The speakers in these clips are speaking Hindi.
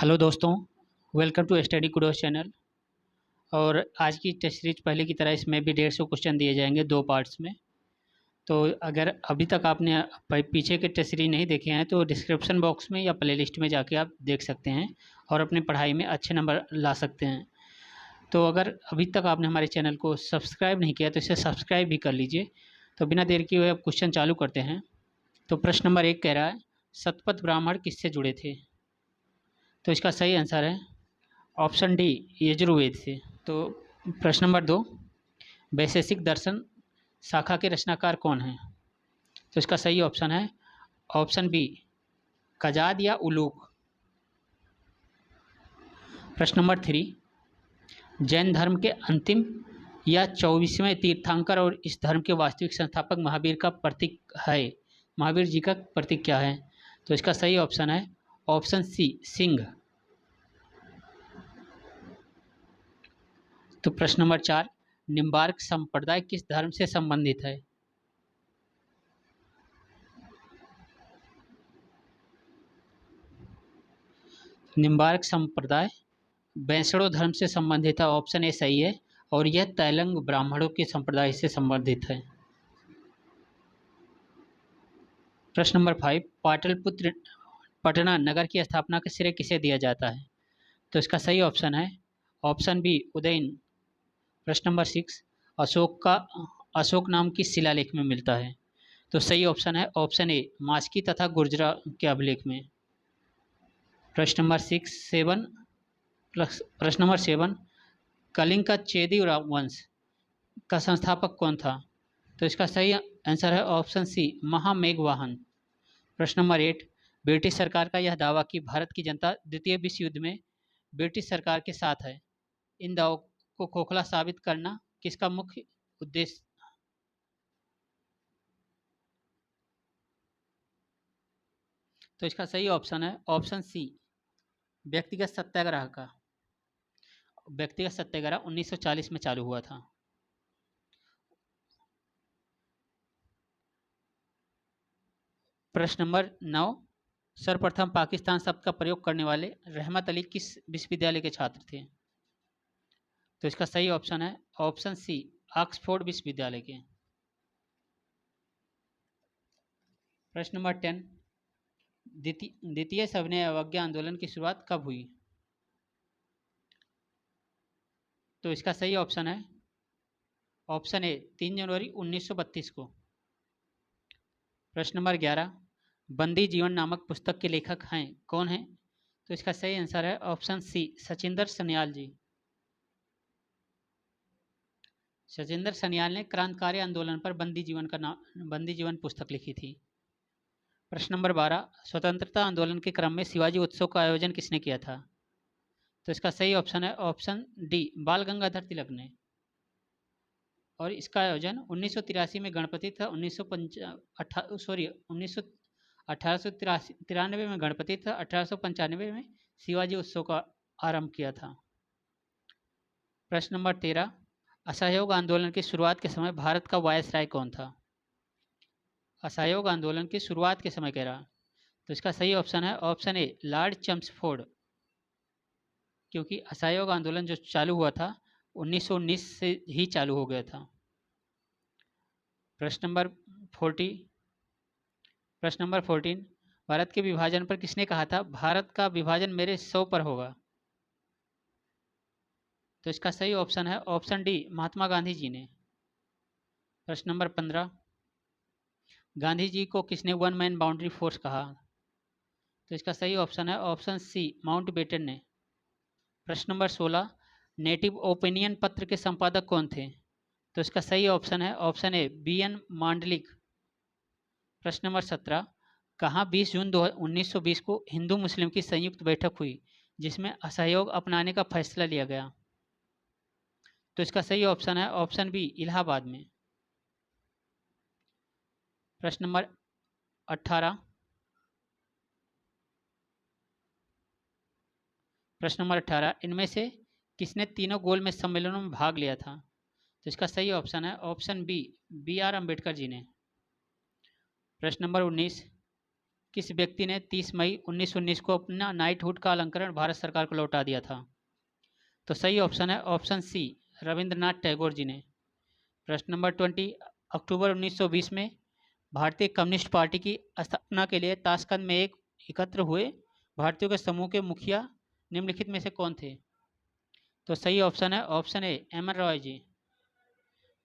हेलो दोस्तों, welcome to Study Kudos channel. और आज की टेस्ट सीरीज पहले की तरह इसमें भी 150 क्वेश्चन दिए जाएंगे दो पार्ट्स में। तो अगर अभी तक आपने पीछे के टेस्ट सीरीज नहीं देखे हैं तो डिस्क्रिप्शन बॉक्स में या प्लेलिस्ट में जाके आप देख सकते हैं और अपनी पढ़ाई में अच्छे नंबर ला सकते हैं। तो अगर अभी तक आपने हमारे चैनल को सब्सक्राइब नहीं किया तो इसे सब्सक्राइब भी कर लीजिए। तो बिना देर किए हुए अब क्वेश्चन चालू करते हैं। तो प्रश्न नंबर 1 कह रहा है, शतपथ ब्राह्मण किससे जुड़े थे? तो इसका सही आंसर है ऑप्शन डी, यजुर्वेद से। तो प्रश्न नंबर 2, वैशेषिक दर्शन शाखा के रचनाकार कौन हैं? तो इसका सही ऑप्शन है ऑप्शन बी, कजाद या उलूक। प्रश्न नंबर 3, जैन धर्म के अंतिम या 24वें तीर्थंकर और इस धर्म के वास्तविक संस्थापक महावीर का प्रतीक है, महावीर जी का प्रतीक क्या है? तो इसका सही ऑप्शन है ऑप्शन सी, सिंह। तो प्रश्न नंबर 4, निम्बार्क संप्रदाय किस धर्म से संबंधित है? निम्बार्क संप्रदाय वैष्णव धर्म से संबंधित है, ऑप्शन ए सही है। और यह तैलंग ब्राह्मणों के संप्रदाय से संबंधित है। प्रश्न नंबर 5, पाटलिपुत्र पटना नगर की स्थापना का श्रेय किसे दिया जाता है? तो इसका सही ऑप्शन है ऑप्शन बी, उदयन। प्रश्न नंबर 6, अशोक नाम की शिलालेख में मिलता है? तो सही ऑप्शन है ऑप्शन ए, मास्की तथा गुर्जरा के अभिलेख में। प्रश्न नंबर 7, प्रश्न नंबर 7, कलिंग का चेदी वंश का संस्थापक कौन था? तो इसका सही आंसर है ऑप्शन सी, महामेघवाहन। प्रश्न नंबर 8, ब्रिटिश सरकार का यह दावा कि भारत की जनता द्वितीय विश्व युद्ध में ब्रिटिश सरकार के साथ है, इन दावों को खोखला साबित करना किसका मुख्य उद्देश्य? तो इसका सही ऑप्शन है ऑप्शन सी, व्यक्तिगत सत्याग्रह का। व्यक्तिगत सत्याग्रह 1940 में चालू हुआ था। प्रश्न नंबर 9, सर्वप्रथम पाकिस्तान शब्द का प्रयोग करने वाले रहमत अली किस विश्वविद्यालय के छात्र थे? तो इसका सही ऑप्शन है ऑप्शन सी, ऑक्सफोर्ड विश्वविद्यालय के। प्रश्न नंबर 10, द्वितीय सविनय अवज्ञा आंदोलन की शुरुआत कब हुई? तो इसका सही ऑप्शन है ऑप्शन ए, 3 जनवरी 1932 को। प्रश्न नंबर 11, बंदी जीवन नामक पुस्तक के लेखक हैं कौन हैं? तो इसका सही आंसर है ऑप्शन सी, सचिंदर सन्याल जी। सचिंदर सन्याल ने क्रांतिकारी आंदोलन पर बंदी जीवन पुस्तक लिखी थी। प्रश्न नंबर 12, स्वतंत्रता आंदोलन के क्रम में शिवाजी उत्सव का आयोजन किसने किया था? तो इसका सही ऑप्शन है ऑप्शन डी, बाल गंगाधर तिलक ने। और इसका आयोजन 1983 में गणपति था, 1893 में गणपति था, 1895 में शिवाजी उत्सव का आरंभ किया था। प्रश्न नंबर 13, असहयोग आंदोलन की शुरुआत के समय भारत का वायसराय कौन था? असहयोग आंदोलन की शुरुआत के समय कह रहा, तो इसका सही ऑप्शन है ऑप्शन ए, लॉर्ड चेम्सफोर्ड। क्योंकि असहयोग आंदोलन जो चालू हुआ था 1919 से ही चालू हो गया था। प्रश्न नंबर 14, भारत के विभाजन पर किसने कहा था भारत का विभाजन मेरे 100 पर होगा? तो इसका सही ऑप्शन है ऑप्शन डी, महात्मा गांधी जी ने। प्रश्न नंबर 15, गांधी जी को किसने वन मैन बाउंड्री फोर्स कहा? तो इसका सही ऑप्शन है ऑप्शन सी, माउंटबेटन ने। प्रश्न नंबर 16, नेटिव ओपिनियन पत्र के संपादक कौन थे? तो इसका सही ऑप्शन है ऑप्शन ए, BN मांडलिक। प्रश्न नंबर 17, कहाँ 20 जून 1920 को हिंदू मुस्लिम की संयुक्त बैठक हुई जिसमें असहयोग अपनाने का फैसला लिया गया? तो इसका सही ऑप्शन है ऑप्शन बी, इलाहाबाद में। प्रश्न नंबर 18, इनमें से किसने तीनों गोलमेज सम्मेलनों में भाग लिया था? तो इसका सही ऑप्शन है option B, BR Ambedkar ji ने। प्रश्न नंबर 19, किस व्यक्ति ने 30 मई 1919 को अपना नाइटहुड का अलंकरण भारत सरकार को लौटा दिया था? तो सही ऑप्शन है ऑप्शन सी, रविंद्रनाथ टैगोर जी ने। प्रश्न नंबर 20, अक्टूबर 1920 में भारतीय कम्युनिस्ट पार्टी की स्थापना के लिए ताशकंद में एक एकत्र हुए भारतीयों के समूह के मुखिया निम्नलिखित में से कौन थे? तो सही ऑप्शन है option A, M N Roy ji.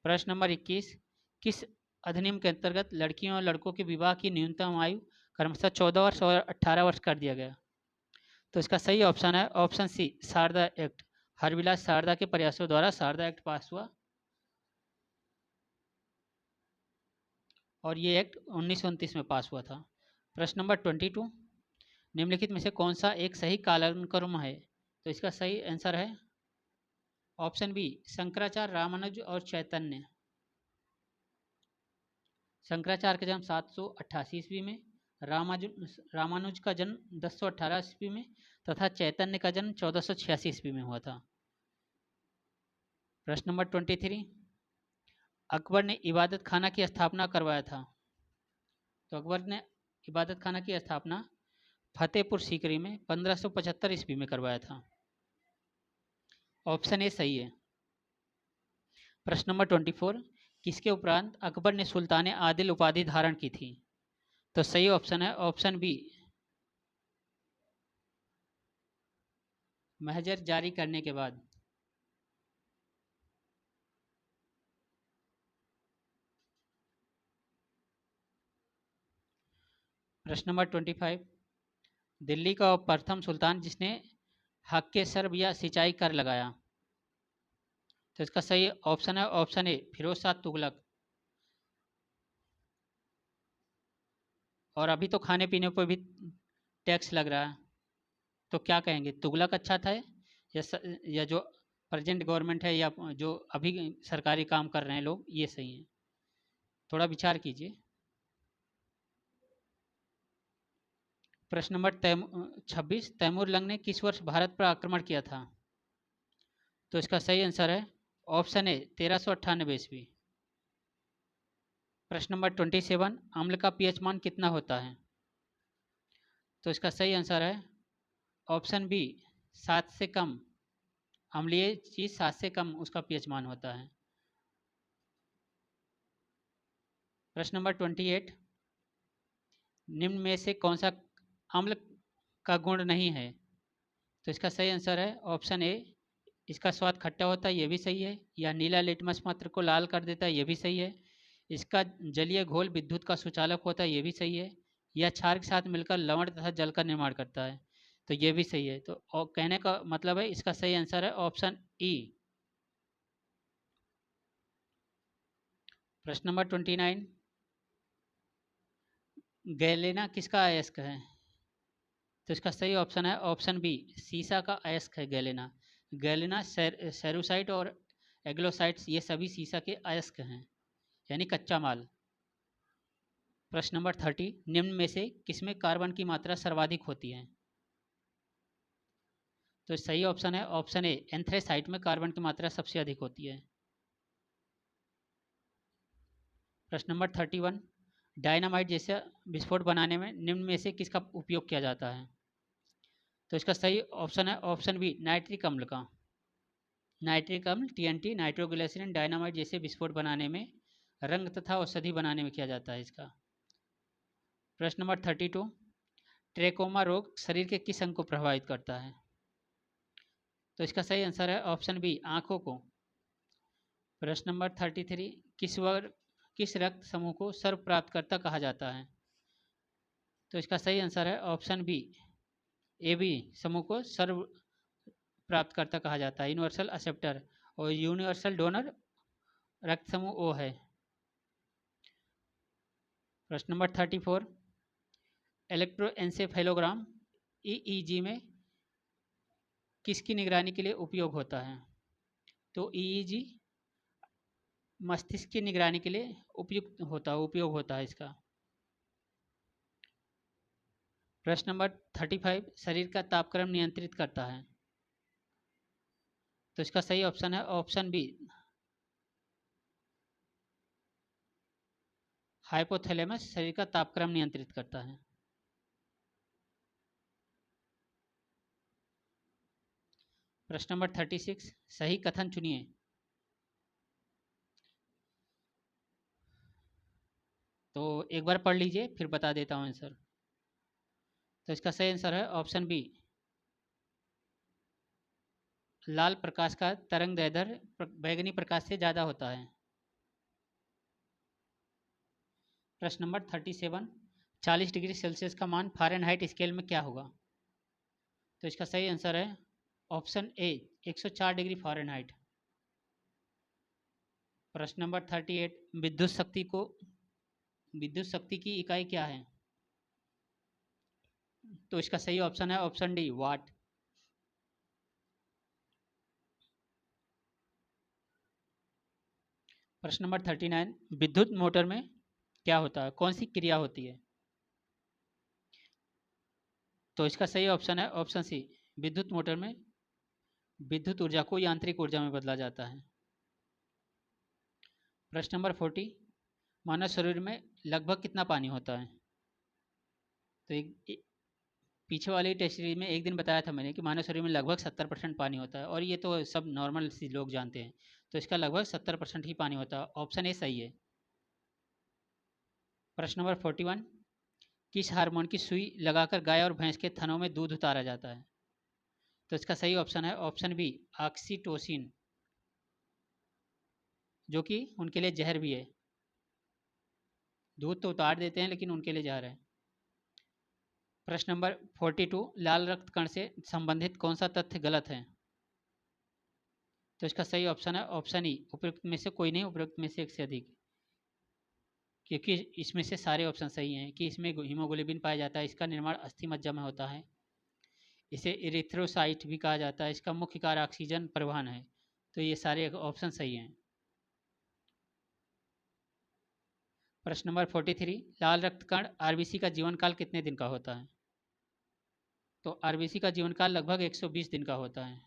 प्रश्न नंबर 21, किस अधिनियम के अंतर्गत लड़कियों और लड़कों के विवाह की न्यूनतम आयु क्रमशः 14 वर्ष और 18 वर्ष कर दिया गया? तो इसका सही ऑप्शन है option C, Sarda Act. Harbilas Sarda के प्रयासों द्वारा शारदा एक्ट पास हुआ और ये एक्ट 1929 में पास हुआ था। प्रश्न नंबर 22, निम्नलिखित में से कौन सा एक सही कालानुक्रम है? तो इसका सही आंसर है ऑप्शन बी, शंकराचार्य, रामानुज और चैतन्य। शंकराचार्य का जन्म 788 ईस्वी में, रामानुज का जन्म 1018 ईस्वी में तथा चैतन्य का जन्म 1486 ईस्वी में हुआ था। प्रश्न नंबर 23, अकबर ने इबादत खाना की स्थापना करवाया था? तो अकबर ने इबादत खाना की स्थापना फतेहपुर सीकरी में 1575 ईस्वी में करवाया था। ऑप्शन ए सही है। प्रश्न नंबर 24, किसके उपरांत अकबर ने सुल्तान आदिल उपाधि धारण की थी? तो सही ऑप्शन है ऑप्शन बी, महजर जारी करने के बाद। प्रश्न नंबर 25, दिल्ली का प्रथम सुल्तान जिसने हक के सर्व या सिंचाई कर लगाया? तो इसका सही ऑप्शन है ऑप्शन ए, फिरोज शाह तुगलक। और अभी तो खाने पीने पर भी टैक्स लग रहा है, तो क्या कहेंगे, तुगलक अच्छा था या जो प्रेजेंट गवर्नमेंट है या जो अभी सरकारी काम कर रहे हैं लोग, ये सही है? थोड़ा विचार कीजिए। प्रश्न नंबर 26, तैमूर लंग ने किस वर्ष भारत पर आक्रमण किया था? तो इसका सही आंसर है ऑप्शन ए, 1398 ईस्वी। प्रश्न नंबर 27, अम्ल का पीएच मान कितना होता है? तो इसका सही आंसर है ऑप्शन बी, 7 से कम। अम्लीय चीज 7 से कम उसका पीएच मान होता है। प्रश्न नंबर 28, निम्न में से कौन सा अम्ल का गुण नहीं है? तो इसका सही आंसर है ऑप्शन ए, इसका स्वाद खट्टा होता है, ये भी सही है। या नीला लिटमस पत्र को लाल कर देता है, ये भी सही है। इसका जलीय घोल विद्युत का सुचालक होता है, ये भी सही है। या क्षार के साथ मिलकर लवण तथा जल का निर्माण करता है, तो ये भी सही है। तो कहने का मतलब है इसका सही आंसर है ऑप्शन ई। प्रश्न नंबर 29, गैलेना किसका अयस्क है? तो इसका सही ऑप्शन है ऑप्शन बी, सीसा का अयस्क है गैलेना। गैलेना सेरुसाइट और एग्लोसाइट्स ये सभी सीसा के अयस्क हैं, यानी कच्चा माल। प्रश्न नंबर 30, निम्न में से किसमें कार्बन की मात्रा सर्वाधिक होती है? तो सही ऑप्शन है ऑप्शन ए, एंथ्रेसाइट में कार्बन की मात्रा सबसे अधिक होती है। प्रश्न नंबर 31, डायनामाइट जैसे विस्फोट बनाने में निम्न में से किसका उपयोग किया जाता है? तो इसका सही ऑप्शन है ऑप्शन बी, नाइट्रिक अम्ल का। नाइट्रिक अम्ल टीएनटी, नाइट्रोग्लिसरीन, डायनामाइट जैसे विस्फोट बनाने में, रंग तथा औषधि बनाने में किया जाता है इसका। प्रश्न नंबर 32, ट्रेकोमा रोग शरीर के किस अंग को प्रभावित करता है? तो इसका सही आंसर है ऑप्शन बी, आंखों को। प्रश्न नंबर 33, किस रक्त समूह को सर्व प्राप्तकर्ता कहा जाता है? तो इसका सही आंसर है ऑप्शन बी, ए बी समूह को सर्व प्राप्तकर्ता कहा जाता है, यूनिवर्सल एक्सेप्टर। और यूनिवर्सल डोनर रक्त समूह ओ है। प्रश्न नंबर 34, इलेक्ट्रोएन्सेफेलोग्राम ईईजी में किसकी निगरानी के लिए उपयोग होता है? तो ईईजी मस्तिष्क की निगरानी के लिए उपयोग होता है इसका। प्रश्न नंबर 35, शरीर का तापक्रम नियंत्रित करता है? तो इसका सही ऑप्शन है ऑप्शन बी, हाइपोथैलेमस शरीर का तापक्रम नियंत्रित करता है। प्रश्न नंबर 36, सही कथन चुनिए। तो एक बार पढ़ लीजिए, फिर बता देता हूँ आंसर। तो इसका सही आंसर है ऑप्शन बी, लाल प्रकाश का तरंग दैर्ध्य बैगनी प्रकाश से ज़्यादा होता है। प्रश्न नंबर 37, 40 डिग्री सेल्सियस का मान फ़ारेनहाइट स्केल में क्या होगा? तो इसका सही आंसर है ऑप्शन ए, 104 डिग्री फ़ारेनहाइट। प्रश्न नंबर 38, विद्युत शक्ति की इकाई क्या है? तो इसका सही ऑप्शन है ऑप्शन डी, वाट। प्रश्न नंबर 39, विद्युत मोटर में क्या होता है, कौन सी क्रिया होती है? तो इसका सही ऑप्शन है ऑप्शन सी, विद्युत मोटर में विद्युत ऊर्जा को यांत्रिक ऊर्जा में बदला जाता है। प्रश्न नंबर 40, मानव शरीर में लगभग कितना पानी होता है? तो पीछे वाली टेस्ट सीरीज में एक दिन बताया था मैंने कि मानव शरीर में लगभग 70% पानी होता है, और ये तो सब नॉर्मल सी लोग जानते हैं। तो इसका लगभग 70% ही पानी होता है, ऑप्शन ए सही है। प्रश्न नंबर 41, किस हार्मोन की सुई लगाकर गाय और भैंस के थनों में दूध उतारा जाता है? तो इसका सही ऑप्शन है ऑप्शन बी, ऑक्सीटोसिन, जो कि उनके लिए जहर भी है। दूध तो उतार देते हैं लेकिन उनके लिए जहर है। प्रश्न नंबर 42, लाल रक्त कण से संबंधित कौन सा तथ्य गलत है? तो इसका सही ऑप्शन है ऑप्शन ई, उपयुक्त में से कोई नहीं, उपयुक्त में से एक से अधिक, क्योंकि इसमें से सारे ऑप्शन सही हैं कि इसमें हीमोग्लोबिन पाया जाता है, इसका निर्माण अस्थि मज्जा में होता है, इसे इरिथ्रोसाइट भी कहा जाता है, इसका मुख्य कार्य ऑक्सीजन परिवहन है। तो ये सारे ऑप्शन सही हैं। प्रश्न नंबर 43, लाल रक्त कण आरबीसी का जीवन काल कितने दिन का होता है? तो आरबीसी का जीवन काल लगभग 120 दिन का होता है।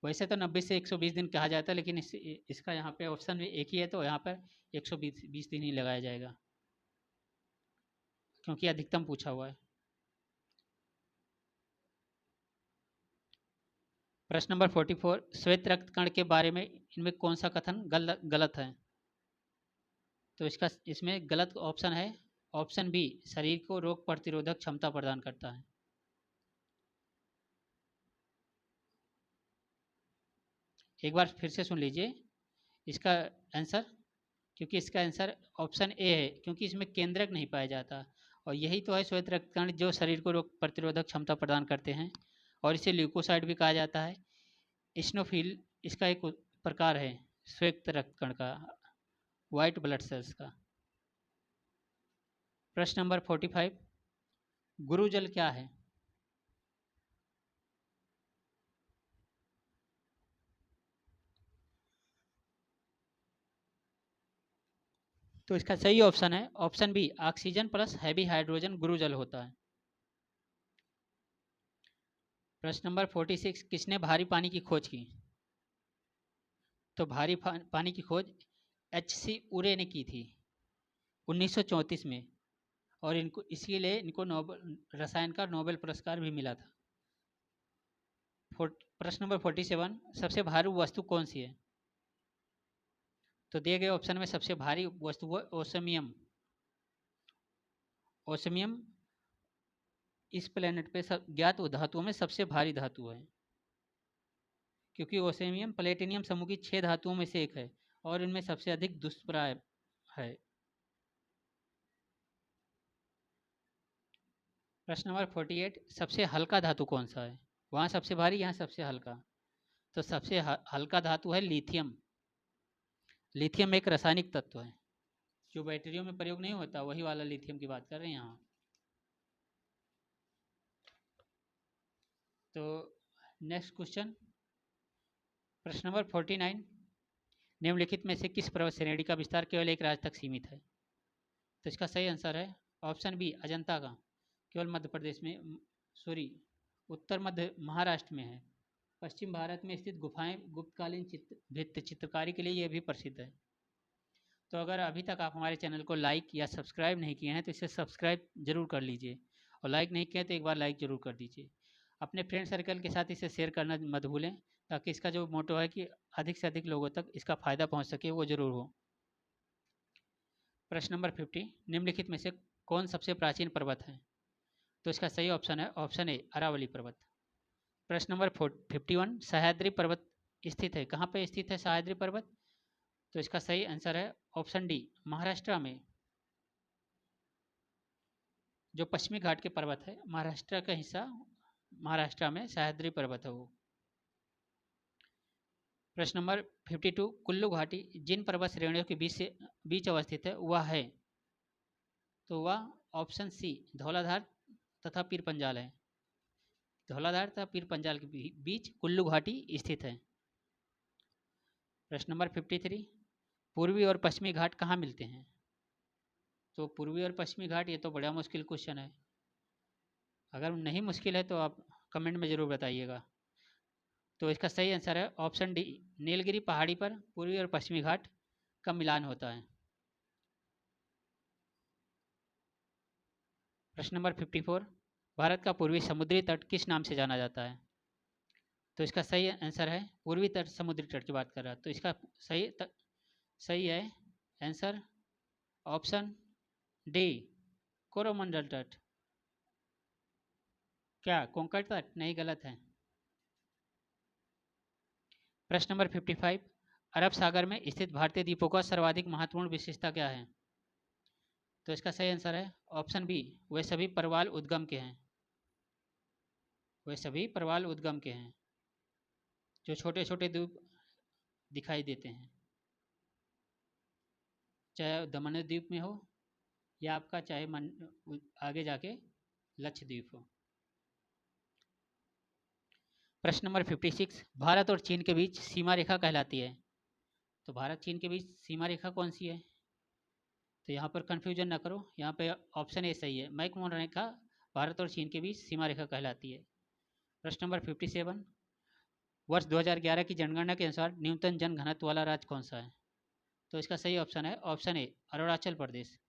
वैसे तो 90 से 120 दिन कहा जाता है, लेकिन इसका यहाँ पे ऑप्शन भी एक ही है, तो यहाँ पर 120 दिन ही लगाया जाएगा, क्योंकि अधिकतम पूछा हुआ है। प्रश्न नंबर 44, श्वेत रक्त कण के बारे में इनमें कौन सा कथन गलत है? तो इसमें गलत ऑप्शन है ऑप्शन बी, शरीर को रोग प्रतिरोधक क्षमता प्रदान करता है। एक बार फिर से सुन लीजिए इसका आंसर, क्योंकि इसका आंसर ऑप्शन ए है, क्योंकि इसमें केंद्रक नहीं पाया जाता, और यही तो है श्वेत रक्त कण जो शरीर को रोग प्रतिरोधक क्षमता प्रदान करते हैं, और इसे ल्यूकोसाइट भी कहा जाता है। इस्नोफिल इसका एक प्रकार है श्वेत रक्त कण का, वाइट ब्लड सेल्स का। प्रश्न नंबर 45, गुरुजल क्या है? तो इसका सही ऑप्शन है option B, oxygen plus heavy hydrogen गुरुजल होता है। प्रश्न नंबर 46, किसने भारी पानी की खोज की? तो भारी पानी की खोज H.C. उरे ने की थी 1934 में, और इनको इसके लिए इनको नोबेल रसायन का नोबेल पुरस्कार भी मिला था। प्रश्न नंबर 47, सबसे भारी वस्तु कौन सी है? तो दिए गए ऑप्शन में सबसे भारी वस्तु है ओसमियम। ओसमियम इस प्लेनेट पे ज्ञात धातुओं में सबसे भारी धातु है, क्योंकि ओसेमियम प्लेटिनियम समूह की 6 धातुओं में से एक है, और इनमें सबसे अधिक दुष्प्राय है। प्रश्न नंबर 48, सबसे हल्का धातु कौन सा है? वहाँ सबसे भारी, यहाँ सबसे हल्का। तो सबसे हल्का धातु है लिथियम। लिथियम एक रासायनिक तत्व है जो बैटरियों में प्रयोग नहीं होता, वही वाला लिथियम की बात कर रहे हैं यहाँ। तो नेक्स्ट क्वेश्चन, प्रश्न नंबर 49, निम्नलिखित में से किस पर्वत श्रेणी का विस्तार केवल एक राज्य तक सीमित है? तो इसका सही आंसर है ऑप्शन बी, अजंता का, केवल मध्य प्रदेश में, सॉरी उत्तर मध्य महाराष्ट्र में है। पश्चिम भारत में स्थित गुफाएं गुप्तकालीन भित्ति चित्रकारी के लिए यह भी प्रसिद्ध है। तो अगर अभी तक आप हमारे चैनल को लाइक या सब्सक्राइब नहीं किए हैं तो इसे सब्सक्राइब जरूर कर लीजिए, और लाइक नहीं किया तो एक बार लाइक जरूर कर दीजिए। अपने फ्रेंड सर्कल के साथ इसे शेयर करना मत भूलें, ताकि इसका जो मोटो है कि अधिक से अधिक लोगों तक इसका फ़ायदा पहुंच सके वो ज़रूर हो। प्रश्न नंबर 50, निम्नलिखित में से कौन सबसे प्राचीन पर्वत है? तो इसका सही ऑप्शन है ऑप्शन ए अरावली पर्वत। प्रश्न नंबर 51, सह्याद्री पर्वत स्थित है, कहाँ पे स्थित है सह्याद्री पर्वत? तो इसका सही आंसर है ऑप्शन डी महाराष्ट्र में। जो पश्चिमी घाट के पर्वत है, महाराष्ट्र का हिस्सा, महाराष्ट्र में सह्याद्री पर्वत है वो। प्रश्न नंबर 52, कुल्लू घाटी जिन पर्वत श्रेणियों के बीच अवस्थित है वह है? तो वह ऑप्शन सी धौलाधार तथा पीर पंजाल है। धौलाधार तथा पीर पंजाल के बीच कुल्लू घाटी स्थित है। प्रश्न नंबर 53, पूर्वी और पश्चिमी घाट कहाँ मिलते हैं? तो पूर्वी और पश्चिमी घाट, ये तो बड़ा मुश्किल क्वेश्चन है। अगर नहीं मुश्किल है तो आप कमेंट में ज़रूर बताइएगा। तो इसका सही आंसर है ऑप्शन डी नीलगिरी पहाड़ी पर पूर्वी और पश्चिमी घाट का मिलान होता है। प्रश्न नंबर 54, भारत का पूर्वी समुद्री तट किस नाम से जाना जाता है? तो इसका सही आंसर है पूर्वी तट, समुद्री तट की बात कर रहा है। तो इसका सही है आंसर ऑप्शन डी कोरोमंडल तट। क्या कोंकण तट? नहीं, गलत है। प्रश्न नंबर 55, अरब सागर में स्थित भारतीय द्वीपों का सर्वाधिक महत्वपूर्ण विशेषता क्या है? तो इसका सही आंसर है ऑप्शन बी वे सभी प्रवाल उद्गम के हैं। वे सभी प्रवाल उद्गम के हैं, जो छोटे छोटे द्वीप दिखाई देते हैं, चाहे दमन द्वीप में हो या आपका चाहे आगे जाके लक्षद्वीप हो। प्रश्न नंबर 56, भारत और चीन के बीच सीमा रेखा कहलाती है? तो भारत चीन के बीच सीमा रेखा कौन सी है? तो यहाँ पर कन्फ्यूजन ना करो, यहाँ पे ऑप्शन ए सही है, मैकमोहन रेखा भारत और चीन के बीच सीमा रेखा कहलाती है। प्रश्न नंबर 57, वर्ष 2011 की जनगणना के अनुसार न्यूनतम जन घनत्व वाला राज्य कौन सा है? तो इसका सही ऑप्शन है ऑप्शन ए अरुणाचल प्रदेश।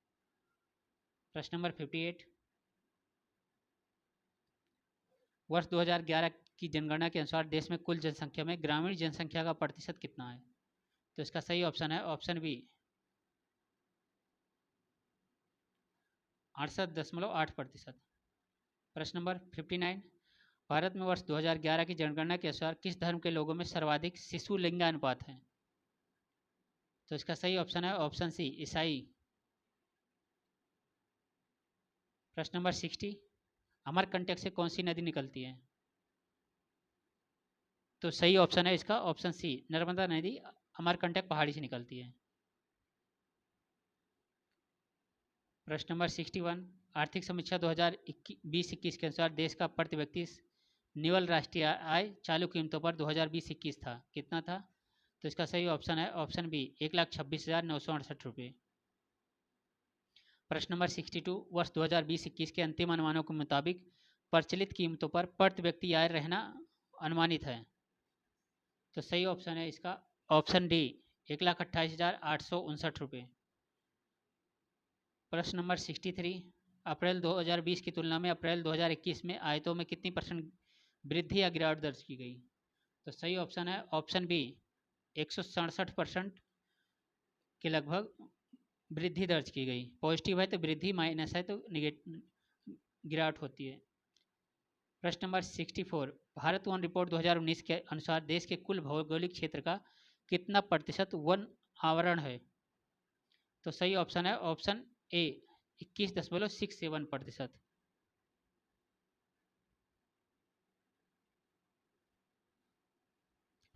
प्रश्न नंबर 58, वर्ष 2011 की जनगणना के अनुसार देश में कुल जनसंख्या में ग्रामीण जनसंख्या का प्रतिशत कितना है? तो इसका सही ऑप्शन है ऑप्शन बी 68.8%। प्रश्न नंबर 59, भारत में वर्ष 2011 की जनगणना के अनुसार किस धर्म के लोगों में सर्वाधिक शिशु लिंगानुपात है? तो इसका सही ऑप्शन है ऑप्शन सी ईसाई। प्रश्न नंबर 60, अमरकंटक से कौन सी नदी निकलती है? तो सही ऑप्शन है इसका ऑप्शन सी नर्मदा नदी अमरकंटक पहाड़ी से निकलती है। प्रश्न नंबर 61, आर्थिक समीक्षा 2020-21 के अनुसार देश का प्रति व्यक्ति निवल राष्ट्रीय आय चालू कीमतों पर 2020-21 था, कितना था? तो इसका सही ऑप्शन है ऑप्शन बी 1,26,968 रुपये। प्रश्न नंबर 62, वर्ष 2020-21 के अंतिम अनुमानों के मुताबिक प्रचलित कीमतों पर प्रति व्यक्ति आय रहना अनुमानित है। तो सही ऑप्शन है इसका ऑप्शन डी 1,28,859 रुपये। प्रश्न नंबर 63, अप्रैल 2020 की तुलना में अप्रैल 2021 में आयतों में कितनी % वृद्धि या गिरावट दर्ज की गई? तो सही ऑप्शन है ऑप्शन बी 167% के लगभग वृद्धि दर्ज की गई। पॉजिटिव है तो वृद्धि, माइनस है तो गिरावट होती है। प्रश्न नंबर 64, भारत वन रिपोर्ट 2019 के अनुसार देश के कुल भौगोलिक क्षेत्र का कितना % वन आवरण है? तो सही ऑप्शन है ऑप्शन ए 21.67%।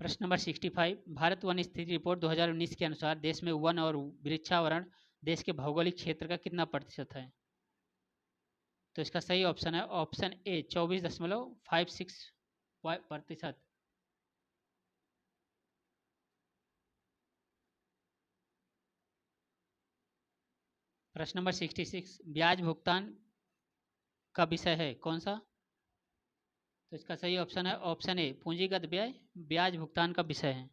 प्रश्न नंबर 65, भारत वन स्थिति रिपोर्ट 2019 के अनुसार देश में वन और वृक्षावरण देश के भौगोलिक क्षेत्र का कितना % है? तो इसका सही ऑप्शन है ऑप्शन ए 24.56%। प्रश्न नंबर 66, ब्याज भुगतान का विषय है कौन सा? तो इसका सही ऑप्शन है ऑप्शन ए पूंजीगत व्यय ब्याज भुगतान का विषय है।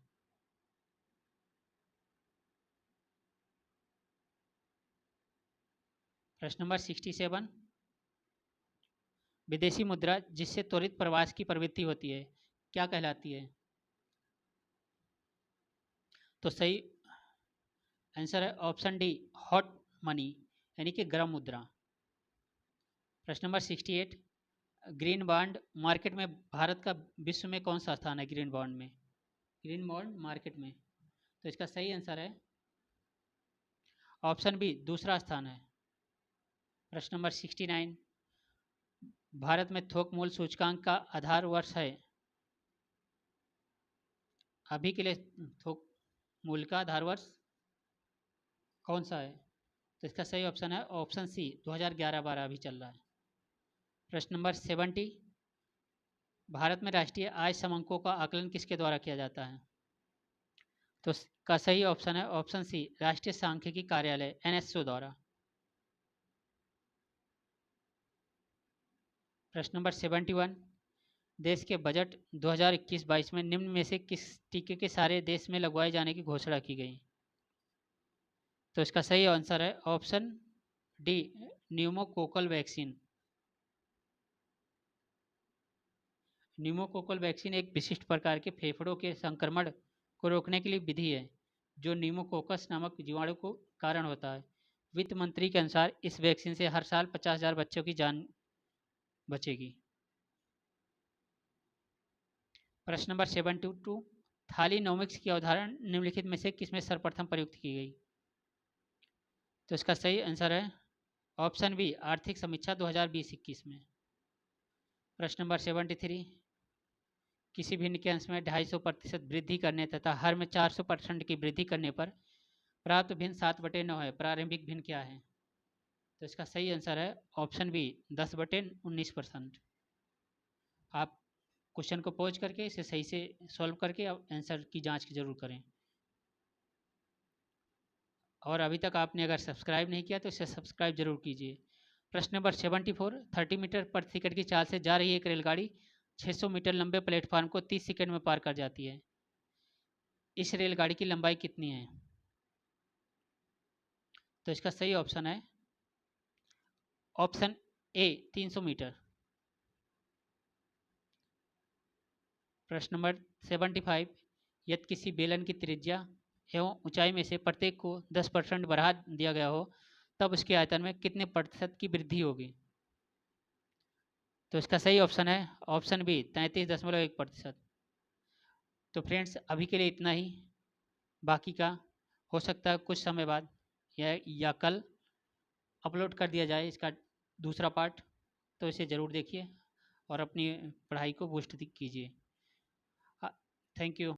प्रश्न नंबर 67, विदेशी मुद्रा जिससे त्वरित प्रवास की प्रवृत्ति होती है क्या कहलाती है? तो सही आंसर है ऑप्शन डी, हॉट मनी, यानी कि गर्म मुद्रा। प्रश्न नंबर 68, ग्रीन बॉन्ड मार्केट में भारत का विश्व में कौन सा स्थान है? ग्रीन बॉन्ड में, ग्रीन बॉन्ड मार्केट में, तो इसका सही आंसर है ऑप्शन बी, दूसरा स्थान है। प्रश्न नंबर 69, भारत में थोक मूल्य सूचकांक का आधार वर्ष है? अभी के लिए थोक मूल्य का आधार वर्ष कौन सा है? तो इसका सही ऑप्शन है ऑप्शन सी, 2011-12 अभी चल रहा है। प्रश्न नंबर 70, भारत में राष्ट्रीय आय समंकों का आकलन किसके द्वारा किया जाता है? तो इसका सही ऑप्शन है ऑप्शन सी, राष्ट्रीय सांख्यिकी कार्यालय एनएसओ द्वारा। प्रश्न नंबर 71, देश के बजट 2021-22 में निम्न में से किस टीके के सारे देश में लगवाए जाने की घोषणा की गई? तो इसका सही आंसर है option D, pneumococcal vaccine. Pneumococcal vaccine एक विशिष्ट प्रकार के फेफड़ों के संक्रमण को रोकने के लिए विधि है जो न्यूमोकोकस नामक जीवाणु को कारण होता है। वित्त मंत्री के अनुसार इस वैक्सीन से हर साल 50,000 बच्चों की जान बचेगी। प्रश्न नंबर 72, थालीनोमिक्स की अवधारणा निम्नलिखित में से किसमें सर्वप्रथम प्रयुक्त की गई? तो इसका सही आंसर है ऑप्शन बी, आर्थिक समीक्षा 2020-21 में। प्रश्न नंबर 73, किसी भिन्न के अंश में 250% वृद्धि करने तथा हर में 400% की वृद्धि करने पर प्राप्त भिन्न 7/9 है। प्रारंभिक भिन्न क्या है? तो इसका सही आंसर है ऑप्शन बी, 10/19%। आप क्वेश्चन को पॉज करके इसे सही से सॉल्व करके अब आंसर की जांच जरूर करें। और अभी तक आपने अगर सब्सक्राइब नहीं किया तो इसे सब्सक्राइब जरूर कीजिए। प्रश्न नंबर 74, 30 मीटर प्रति सेकंड की चाल से जा रही एक रेलगाड़ी 600 मीटर लंबे प्लेटफार्म को 30 सेकंड में पार कर जाती है। इस रेलगाड़ी की लंबाई कितनी है? तो इसका सही ऑप्शन है ऑप्शन ए, 300 मीटर। प्रश्न नंबर 75, यदि किसी बेलन की त्रिज्या एवं ऊंचाई में से प्रत्येक को 10% बढ़ा दिया गया हो तब उसके आयतन में कितने प्रतिशत की वृद्धि होगी? तो इसका सही ऑप्शन है ऑप्शन बी, 33.1%। तो फ्रेंड्स अभी के लिए इतना ही, बाकी का हो सकता है कुछ समय बाद या कल अपलोड कर दिया जाए इसका दूसरा पार्ट, तो इसे ज़रूर देखिए और अपनी पढ़ाई को बूस्ट कीजिए। Thank you.